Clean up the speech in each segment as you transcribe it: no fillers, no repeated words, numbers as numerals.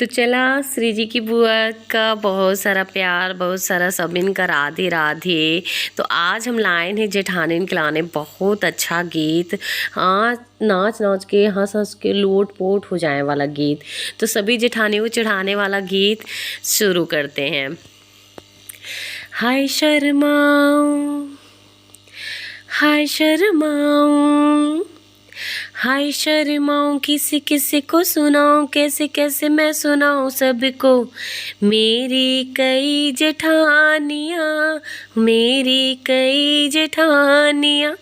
तो चला श्री जी की बुआ का बहुत सारा प्यार, बहुत सारा सब इनका राधे राधे। तो आज हम लाए हैं जेठानी खिलाने बहुत अच्छा गीत। हाँ, नाच नाच के हंस हंस के लोट पोट हो जाए वाला गीत। तो सभी जेठानी को चढ़ाने वाला गीत शुरू करते हैं। हाय शर्माऊं, हाय शर्माऊं, हाय शर्माऊं, किसी किसी को सुनाऊं, कैसे कैसे मैं सुनाऊं सबको। मेरी कई जेठानियाँ, मेरी कई जेठानियाँ,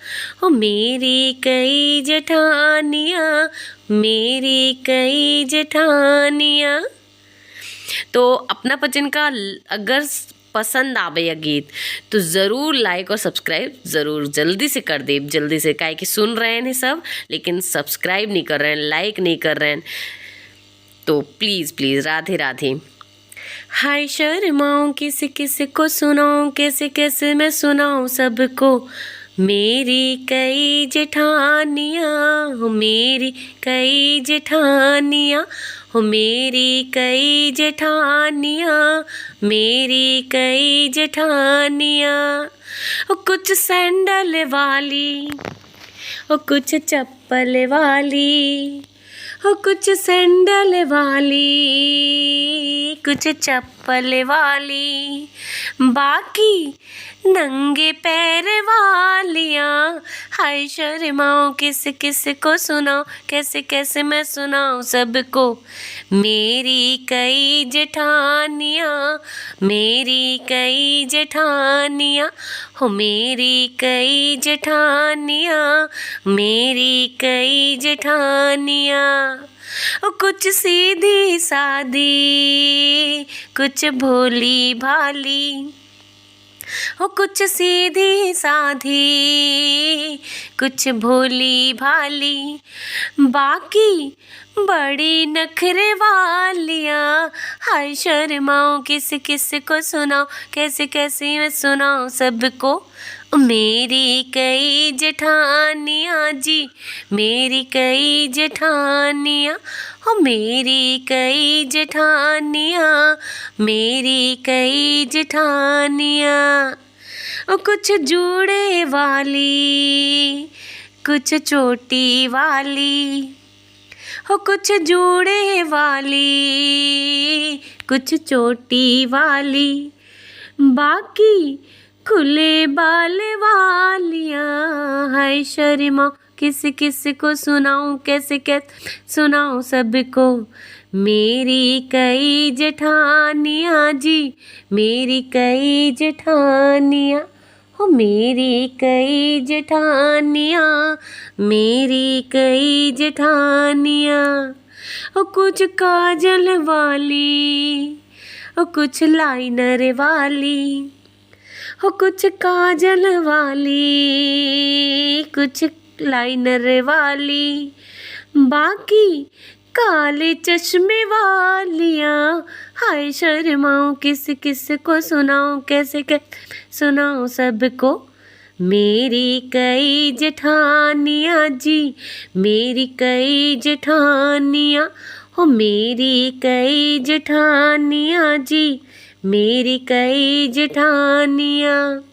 ओ मेरी कई जेठानियाँ, मेरी कई जेठानियाँ। तो अपना पचन का अगर पसंद आवे यह गीत तो ज़रूर लाइक और सब्सक्राइब ज़रूर जल्दी से कर दे, जल्दी से। काहे कि सुन रहे हैं सब लेकिन सब्सक्राइब नहीं कर रहे हैं, लाइक नहीं कर रहे हैं। तो प्लीज़ प्लीज़ राधे राधे। हाय शर्माऊं, किसी किसी को सुनाऊं, कैसे कैसे मैं सुनाऊं सबको। मेरी कई जेठानियाँ, हो मेरी कई जेठानियाँ, हो मेरी कई जेठानियाँ, मेरी कई जेठानियाँ। ओ कुछ सैंडल वाली, ओ कुछ चप्पल वाली, हो कुछ सैंडल वाली, कुछ चप्पल वाली, बाकी नंगे पैर वालियाँ। हाय शर्माऊं, किस किस को सुनाऊं, कैसे कैसे मैं सुनाऊं सबको। मेरी कई जेठानियाँ, मेरी कई जेठानियाँ, हो मेरी कई जेठानियाँ, मेरी कई जेठानियाँ। ओ कुछ सीधी सादी, कुछ भोली भाली, हो कुछ सीधी साधी, कुछ भोली भाली, बाकी बड़ी नखरे वालियाँ। हाय शर्माऊं, किस किस को सुनाऊं, कैसे कैसे मैं सुनाऊं सबको। मेरी कई जेठानियाँ जी, मेरी कई जेठानियाँ, हो मेरी कई जेठानियाँ, मेरी कई जेठानियाँ। ओ कुछ जूड़े वाली, कुछ चोटी वाली, हो कुछ जूड़े वाली, कुछ चोटी वाली, बाकी खुले बाल वालियाँ। हाय शर्मा, किस किस को सुनाऊं, कैसे कैसे सुनाऊं सबको। मेरी कई जेठानियाँ जी, मेरी कई जेठानियाँ, हो मेरी कई जेठानियाँ, मेरी कई जेठानियाँ। हो कुछ काजल वाली, हो कुछ लाइनर वाली, हो कुछ काजल वाली, कुछ लाइनर वाली, बाकी काले चश्मे वालियाँ। हाय शर्माऊं, किस किस को सुनाऊं, कैसे कैसे सुनाऊं सबको। मेरी कई जेठानियाँ जी, मेरी कई जेठानियाँ, हो मेरी कई जेठानियाँ जी, मेरी कई जेठानियाँ।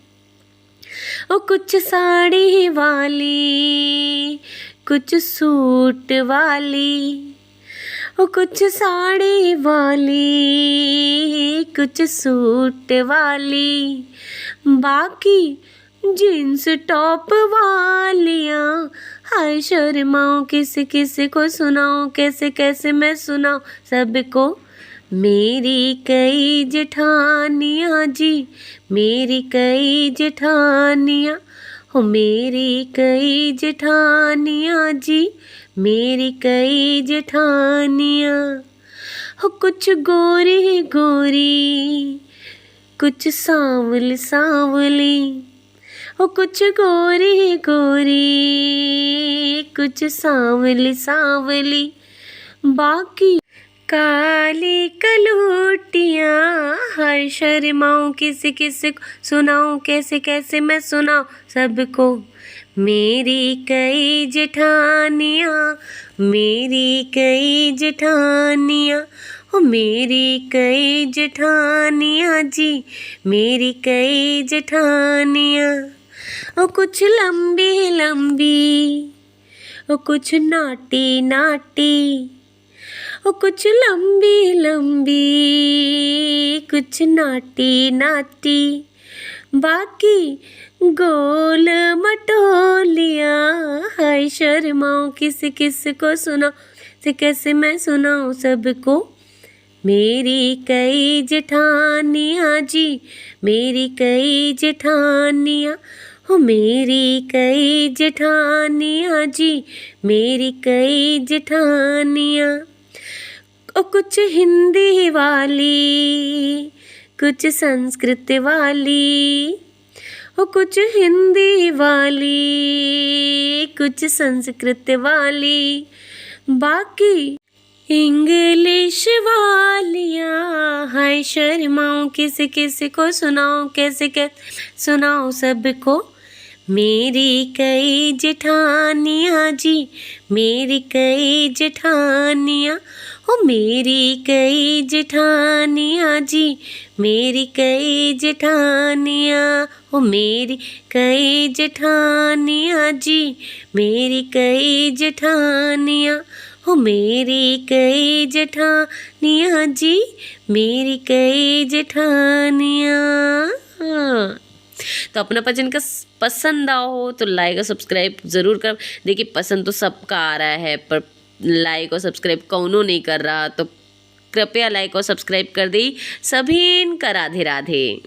ओ कुछ साड़ी वाली, कुछ सूट वाली, ओ कुछ साड़ी वाली, कुछ सूट वाली, बाकी जींस टॉप वालियाँ। हाय शर्माऊं, किस किस को सुनाऊं, कैसे कैसे मैं सुनाऊं सबको। मेरी कई जेठानियाँ जी, मेरी कई जेठानियाँ, हो मेरी कई जेठानियाँ जी, मेरी कई जेठानियाँ। हो कुछ गोरी गोरी, कुछ सांवल सांवली, हो कुछ गोरी गोरी, कुछ सांवली सांवली, बाकी काली कलूटियाँ। हाय शर्माऊं, किसी किसी को सुनाऊं, कैसे कैसे मैं सुनाऊं सबको। मेरी कई जेठानियाँ, मेरी कई जेठानियाँ, हो मेरी कई जेठानियाँ जी, मेरी कई जेठानियाँ। ओ कुछ लंबी लंबी, ओ कुछ नाटी नाटी, ओ कुछ लंबी लंबी, कुछ नाटी नाटी, बाकी गोल मटोलियाँ। हाय शर्माऊँ किस किस को सुनाऊँ, से कैसे मैं सुनाऊँ सबको। मेरी कई जेठानियाँ जी, मेरी कई जेठानियाँ। हो मेरी कई जेठानियाँ जी, मेरी कई जेठानियाँ। ओ कुछ हिंदी वाली, कुछ संस्कृत वाली, ओ कुछ हिंदी वाली, कुछ संस्कृत वाली, बाकी इंग्लिश वालियाँ। हाय शर्माऊँ किस किस को सुनाऊँ, कैसे कैसे सुनाऊँ सबको। मेरी कई जेठानियाँ जी, मेरी कई जेठानियाँ। हो मेरी कई जेठानियाँ जी, मेरी कई जेठानियाँ। हो मेरी कई जेठानियाँ जी, मेरी कई जेठानियाँ। हो मेरी कई जेठानियाँ जी, मेरी कई जेठानियाँ। तो अपना भजन का पसंद आओ तो लाइक और सब्सक्राइब ज़रूर कर। देखिए पसंद तो सबका आ रहा है, पर लाइक और सब्सक्राइब कौनो नहीं कर रहा, तो कृपया लाइक और सब्सक्राइब कर दी। सभी का राधे राधे।